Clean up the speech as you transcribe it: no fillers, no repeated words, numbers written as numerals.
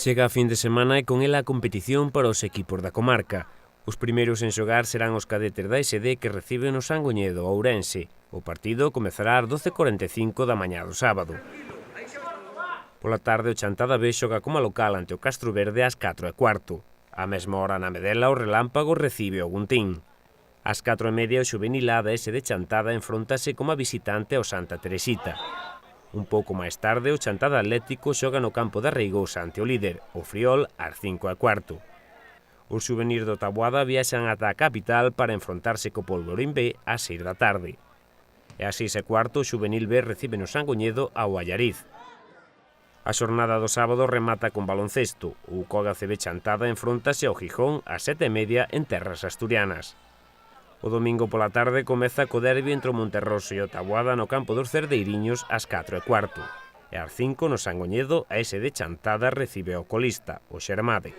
Chega a fin de semana e con ela a competición para os equipos da comarca. Os primeiros en xogar serán os cadetes da SD que reciben o Sangoñedo, Ourense. O partido comezará ás 12:45 da mañá do sábado. Pola tarde o Chantada B xoga como local ante o Castro Verde ás 4:15. A mesma hora na Medela o Relámpago recibe o Guntín. Ás 4:30 o Xuvenil A da SD Chantada enfrontase como visitante ao Santa Teresita. Un pouco máis tarde, o Chantada Atlético xoga no campo da Reigosa ante o líder, o Friol, ás 5:15. Os xuvenís do Taboada viaxan ata a capital para enfrontarse co Polvorín B ás 6 da tarde. E ás 6:15 o Xuvenil B recibe no Sangoñedo ao Allariz. A xornada do sábado remata con baloncesto. O Coga CB Chantada enfrontase ao Gijón ás 7:30 en terras asturianas. O domingo pola tarde comeza co derbi entre o Monterroso e o Taboada no campo dos Cerdeiriños ás 4:15. E ás 5 no Sangoñedo a SD Chantada recibe o colista, o Xermade.